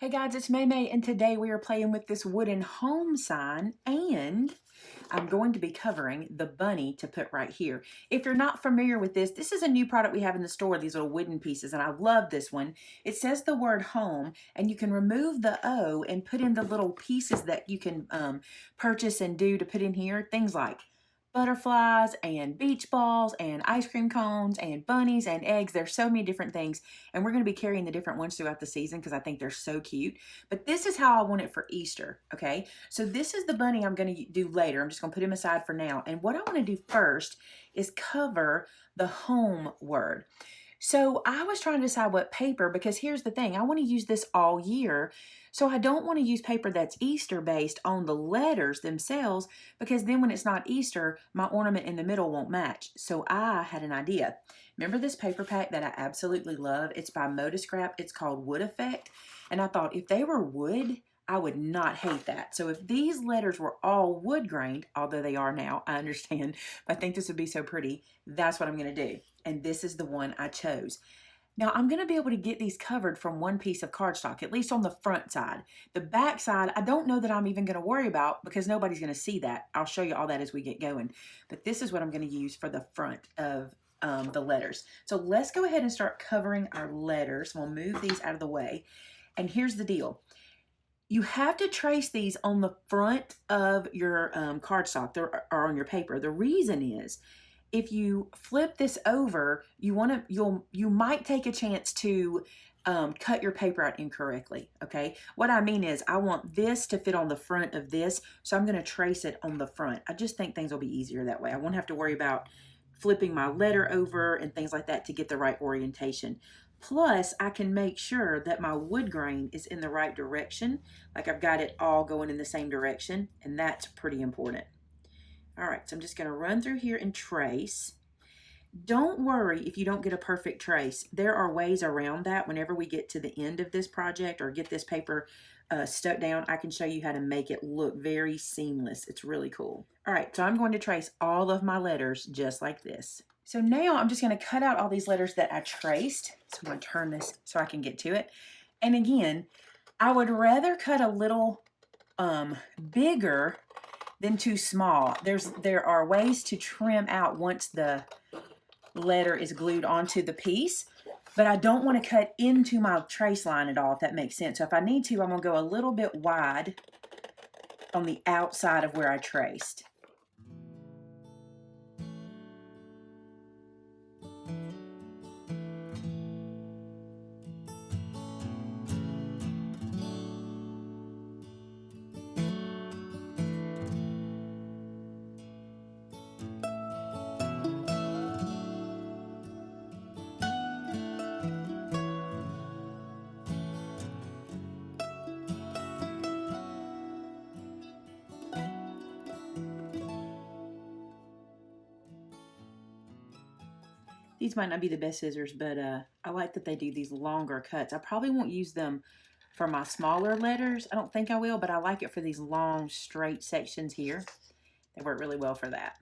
Hey guys, it's Maymay, and today we are playing with this wooden home sign, and I'm going to be covering the bunny to put right here. If you're not familiar with this, this is a new product we have in the store, these little wooden pieces, and I love this one. It says the word home, and you can remove the O and put in the little pieces that you can purchase and do to put in here. Things like butterflies and beach balls and ice cream cones and bunnies and eggs. There's so many different things, and we're going to be carrying the different ones throughout the season because I think they're so cute. But this is how I want it for Easter, okay? So this is the bunny I'm going to do later. I'm just going to put him aside for now. And what I want to do first is cover the home word. So I was trying to decide what paper, because here's the thing, I want to use this all year. So I don't want to use paper that's Easter based on the letters themselves, because then when it's not Easter, my ornament in the middle won't match. So I had an idea. Remember this paper pack that I absolutely love? It's by Scrap. It's called Wood Effect. And I thought if they were wood, I would not hate that. So if these letters were all wood grained, although they are now, I understand, but I think this would be so pretty, that's what I'm going to do. And this is the one I chose. Now I'm going to be able to get these covered from one piece of cardstock, at least on the front side. The back side, I don't know that I'm even going to worry about because nobody's going to see that. I'll show you all that as we get going. But this is what I'm going to use for the front of the letters. So let's go ahead and start covering our letters. We'll move these out of the way. And here's the deal. You have to trace these on the front of your cardstock or on your paper. The reason is, if you flip this over, you might take a chance to cut your paper out incorrectly, okay? What I mean is I want this to fit on the front of this, so I'm gonna trace it on the front. I just think things will be easier that way. I won't have to worry about flipping my letter over and things like that to get the right orientation. Plus, I can make sure that my wood grain is in the right direction, like I've got it all going in the same direction, and that's pretty important. All right, so I'm just going to run through here and trace. Don't worry if you don't get a perfect trace. There are ways around that. Whenever we get to the end of this project or get this paper stuck down, I can show you how to make it look very seamless. It's really cool. All right, so I'm going to trace all of my letters just like this. So now I'm just going to cut out all these letters that I traced. So I'm going to turn this so I can get to it. And again, I would rather cut a little bigger than too small. There are ways to trim out once the letter is glued onto the piece, but I don't want to cut into my trace line at all, if that makes sense. So if I need to, I'm going to go a little bit wide on the outside of where I traced. These might not be the best scissors, but I like that they do these longer cuts. I probably won't use them for my smaller letters. I don't think I will, but I like it for these long, straight sections here. They work really well for that.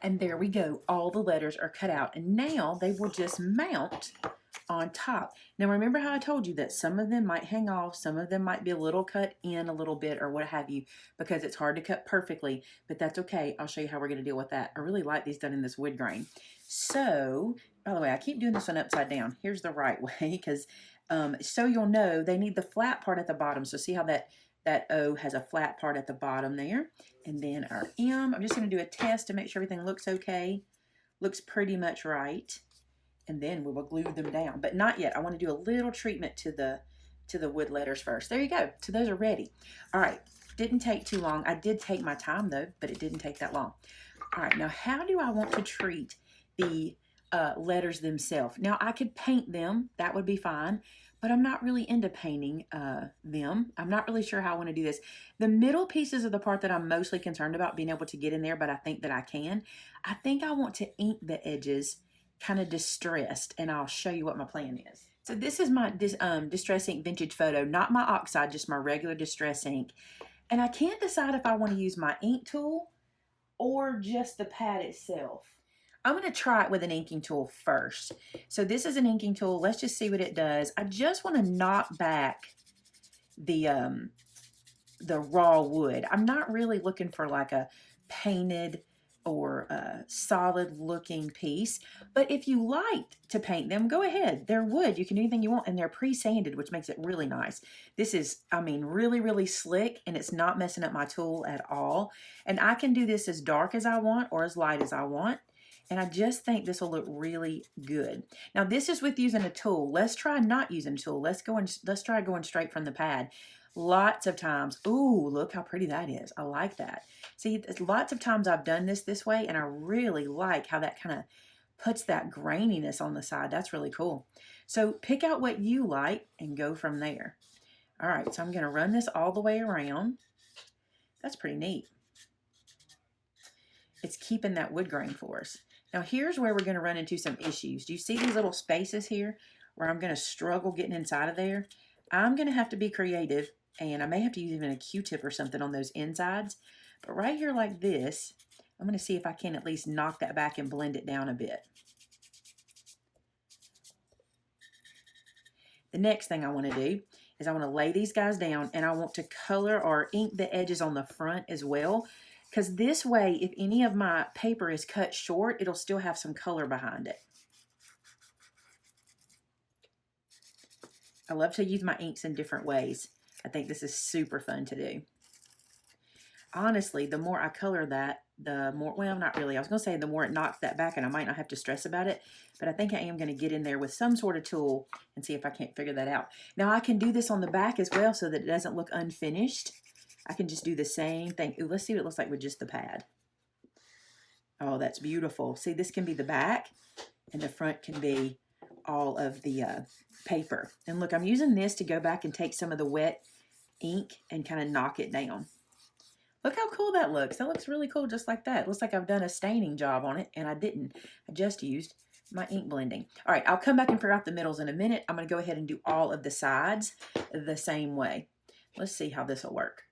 And there we go. All the letters are cut out. And now they will just mount on top. Now remember how I told you that some of them might hang off, some of them might be a little cut in a little bit or what have you, because it's hard to cut perfectly, but that's okay. I'll show you how we're going to deal with that. I really like these done in this wood grain. So, by the way, I keep doing this one upside down. Here's the right way, because so you'll know they need the flat part at the bottom. So see how that O has a flat part at the bottom there. And then our M, I'm just going to do a test to make sure everything looks okay. Looks pretty much right. And then we will glue them down, but not yet. I want to do a little treatment to the wood letters first. There you go. So those are ready. All right. Didn't take too long. I did take my time though, but it didn't take that long. All right. Now, how do I want to treat the letters themselves? Now, I could paint them. That would be fine, but I'm not really into painting them. I'm not really sure how I want to do this. The middle pieces are the part that I'm mostly concerned about being able to get in there, but I think that I can. I think I want to ink the edges kind of distressed, and I'll show you what my plan is. So this is my Distress Ink Vintage Photo, not my oxide, just my regular Distress Ink. And I can't decide if I want to use my ink tool or just the pad itself. I'm going to try it with an inking tool first. So this is an inking tool. Let's just see what it does. I just want to knock back the raw wood. I'm not really looking for like a painted or a solid looking piece, but if you like to paint them, go ahead. They're wood. You can do anything you want, and they're pre-sanded, which makes it really nice. This is, I mean, really, really slick, and it's not messing up my tool at all. And I can do this as dark as I want or as light as I want. And I just think this will look really good. Now, this is with using a tool. Let's try not using a tool. Let's try going straight from the pad. Lots of times, ooh, look how pretty that is. I like that. See, lots of times I've done this way, and I really like how that kind of puts that graininess on the side. That's really cool. So pick out what you like and go from there. All right, so I'm going to run this all the way around. That's pretty neat. It's keeping that wood grain for us. Now here's where we're going to run into some issues. Do you see these little spaces here where I'm going to struggle getting inside of there? I'm going to have to be creative, and I may have to use even a Q-tip or something on those insides. But right here like this, I'm going to see if I can at least knock that back and blend it down a bit. The next thing I want to do is I want to lay these guys down, and I want to color or ink the edges on the front as well. Because this way, if any of my paper is cut short, it'll still have some color behind it. I love to use my inks in different ways. I think this is super fun to do. Honestly, the more I color that, the more, well, not really. I was going to say the more it knocks that back, and I might not have to stress about it. But I think I am going to get in there with some sort of tool and see if I can't figure that out. Now, I can do this on the back as well so that it doesn't look unfinished. I can just do the same thing. Ooh, let's see what it looks like with just the pad. Oh, that's beautiful. See, this can be the back, and the front can be all of the paper. And look, I'm using this to go back and take some of the wet ink and kind of knock it down. Look how cool that looks. That looks really cool just like that. It looks like I've done a staining job on it, and I didn't. I just used my ink blending. All right, I'll come back and figure out the middles in a minute. I'm going to go ahead and do all of the sides the same way. Let's see how this will work.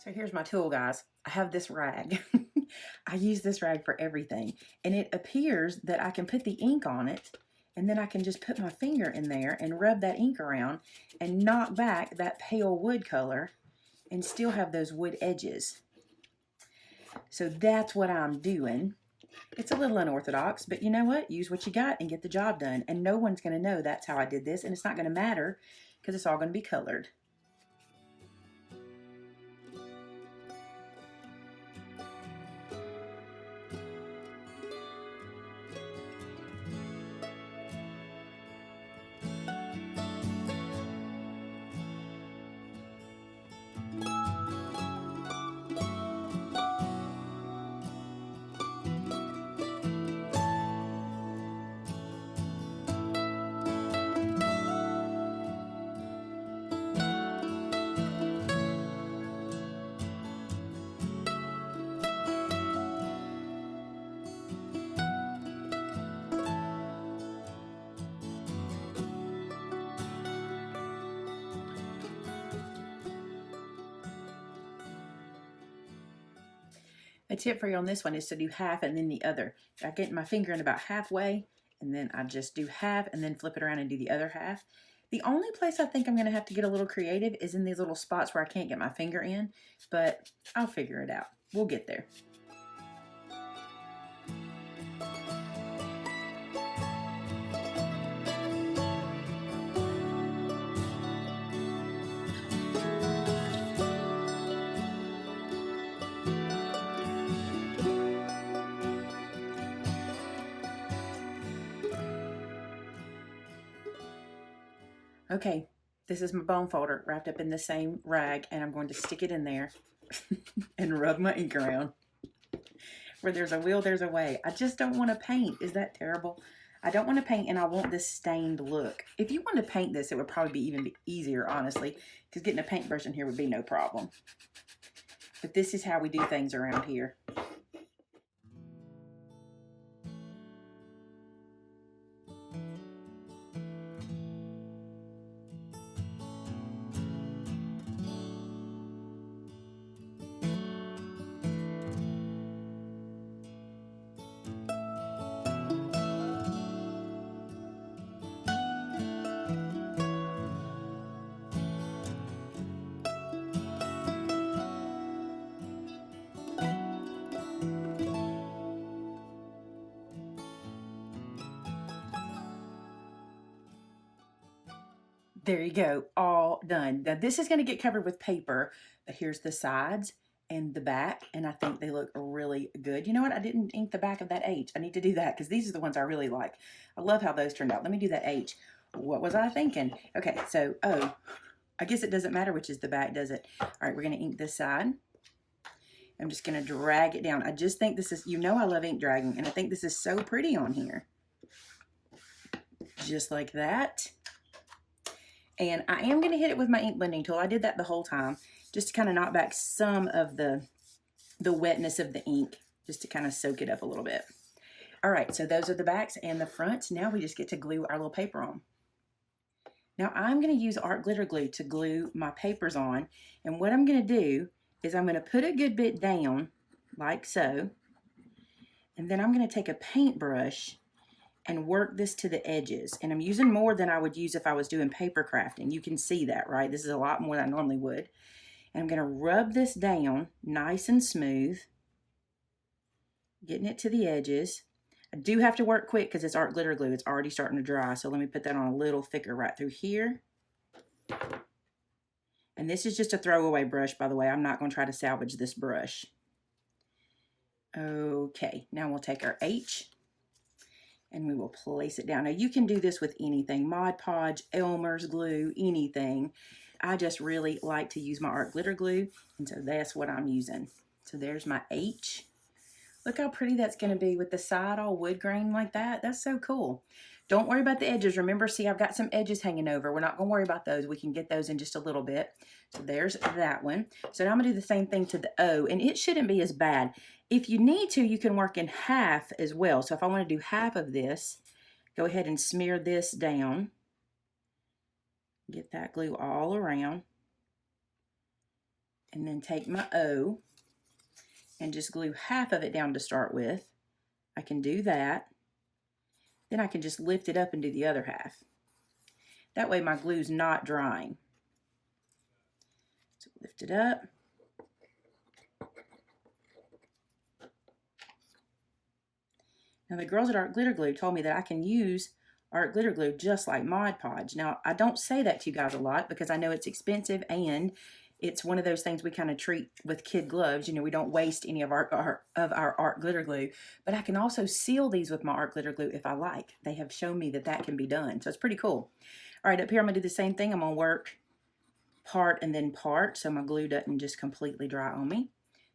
So here's my tool, guys. I have this rag. I use this rag for everything. And it appears that I can put the ink on it, and then I can just put my finger in there and rub that ink around and knock back that pale wood color and still have those wood edges. So that's what I'm doing. It's a little unorthodox, but you know what? Use what you got and get the job done. And no one's going to know that's how I did this, and it's not going to matter because it's all going to be colored. A tip for you on this one is to do half and then the other. I get my finger in about halfway, and then I just do half and then flip it around and do the other half. The only place I think I'm going to have to get a little creative is in these little spots where I can't get my finger in, but I'll figure it out. We'll get there. Okay, this is my bone folder wrapped up in the same rag, and I'm going to stick it in there and rub my ink around. Where there's a will, there's a way. I just don't want to paint. Is that terrible? I don't want to paint, and I want this stained look. If you wanted to paint this, it would probably be even easier, honestly, because getting a paintbrush in here would be no problem. But this is how we do things around here. There you go, all done. Now this is going to get covered with paper, but here's the sides and the back, and I think they look really good. You know what? I didn't ink the back of that H. I need to do that because these are the ones I really like. I love how those turned out. Let me do that H. What was I thinking? Okay, so, oh, I guess it doesn't matter which is the back, does it? All right, we're going to ink this side. I'm just going to drag it down. I just think this is, you know I love ink dragging, and I think this is so pretty on here. Just like that. And I am going to hit it with my ink blending tool. I did that the whole time, just to kind of knock back some of the wetness of the ink, just to kind of soak it up a little bit. All right, so those are the backs and the fronts. Now we just get to glue our little paper on. Now I'm going to use art glitter glue to glue my papers on. And what I'm going to do is I'm going to put a good bit down, like so. And then I'm going to take a paintbrush and work this to the edges. And I'm using more than I would use if I was doing paper crafting. You can see that, right? This is a lot more than I normally would. And I'm going to rub this down nice and smooth, getting it to the edges. I do have to work quick because it's art glitter glue. It's already starting to dry. So let me put that on a little thicker right through here. And this is just a throwaway brush, by the way. I'm not going to try to salvage this brush. Okay, now we'll take our H and we will place it down. Now you can do this with anything, Mod Podge, Elmer's glue, anything. I just really like to use my art glitter glue, and so that's what I'm using. So there's my H. Look how pretty that's going to be with the side all wood grain like that. That's so cool. Don't worry about the edges. Remember, see, I've got some edges hanging over. We're not going to worry about those. We can get those in just a little bit. So there's that one. So now I'm going to do the same thing to the O, and it shouldn't be as bad. If you need to, you can work in half as well. So if I want to do half of this, go ahead and smear this down. Get that glue all around. and then take my O and just glue half of it down to start with. I can do that. Then I can just lift it up and do the other half. That way my glue's not drying. So lift it up. Now the girls at Art Glitter Glue told me that I can use Art Glitter Glue just like Mod Podge. Now I don't say that to you guys a lot because I know it's expensive and it's one of those things we kind of treat with kid gloves. You know, we don't waste any of our Art Glitter Glue. But I can also seal these with my Art Glitter Glue if I like. They have shown me that that can be done. So it's pretty cool. All right, up here I'm going to do the same thing. I'm going to work part and then part so my glue doesn't just completely dry on me.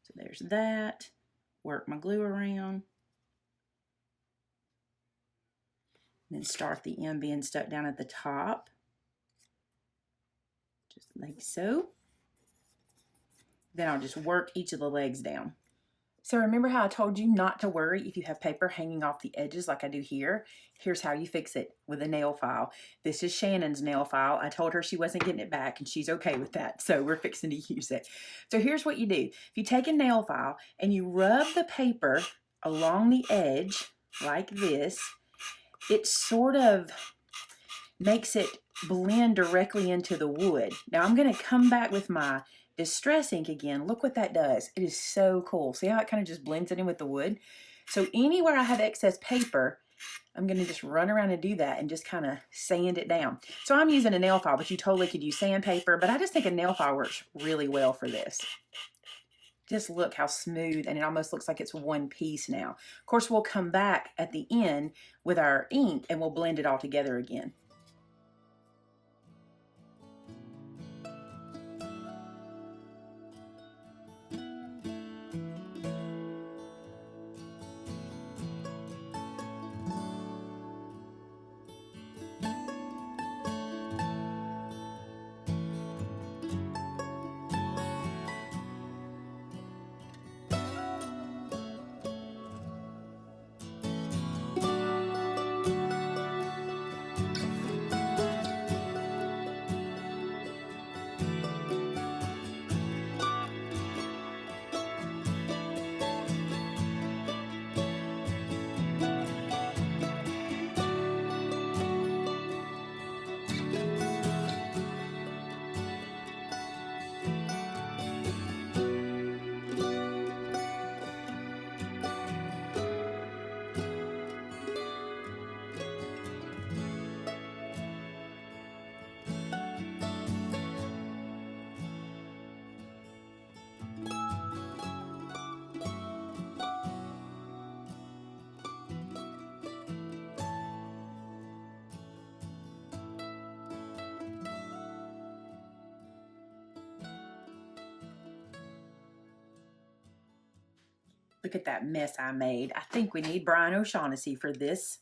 So there's that. Work my glue around. And then start the end being stuck down at the top. Just like so. Then I'll just work each of the legs down. So remember how I told you not to worry if you have paper hanging off the edges like I do here? Here's how you fix it with a nail file. This is Shannon's nail file. I told her she wasn't getting it back and she's okay with that. So we're fixing to use it. So here's what you do. If you take a nail file and you rub the paper along the edge like this, it sort of makes it blend directly into the wood. Now I'm going to come back with my Distress ink again. Look what that does. It is so cool. See how it kind of just blends it in with the wood? So anywhere I have excess paper, I'm going to just run around and do that and just kind of sand it down. So I'm using a nail file, but you totally could use sandpaper, but I just think a nail file works really well for this. Just look how smooth, and it almost looks like it's one piece now. Of course, we'll come back at the end with our ink and we'll blend it all together again. Look at that mess I made. I think we need Brian O'Shaughnessy for this.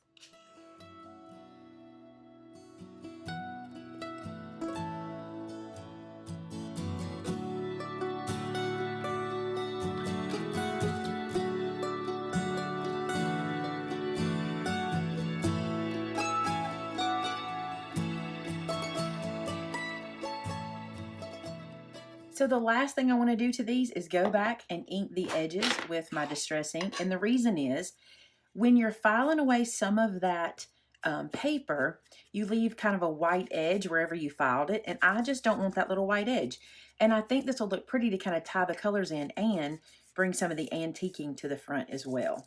So the last thing I want to do to these is go back and ink the edges with my Distress ink. And the reason is when you're filing away some of that paper, you leave kind of a white edge wherever you filed it. And I just don't want that little white edge. And I think this will look pretty to kind of tie the colors in and bring some of the antiquing to the front as well.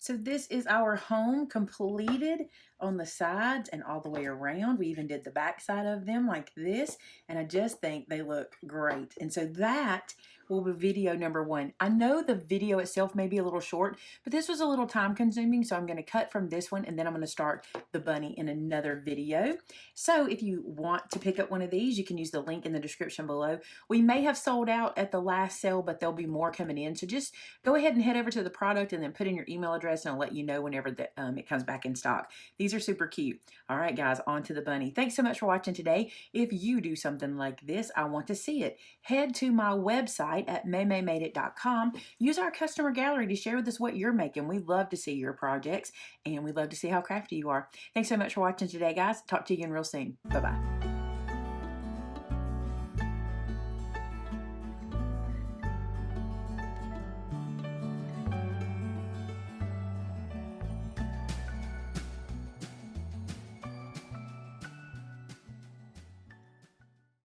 So this is our home completed on the sides and all the way around. We even did the back side of them like this, and I just think they look great. And so that will be video number 1. I know the video itself may be a little short, but this was a little time consuming, so I'm going to cut from this one and then I'm going to start the bunny in another video. So if you want to pick up one of these, you can use the link in the description below. We may have sold out at the last sale, but there'll be more coming in. So just go ahead and head over to the product and then put in your email address and I'll let you know whenever it comes back in stock. These are super cute. All right, guys, on to the bunny. Thanks so much for watching today. If you do something like this, I want to see it. Head to my website at maymaymadeit.com. Use our customer gallery to share with us what you're making. We love to see your projects and we love to see how crafty you are. Thanks so much for watching today, guys. Talk to you again real soon. Bye-bye.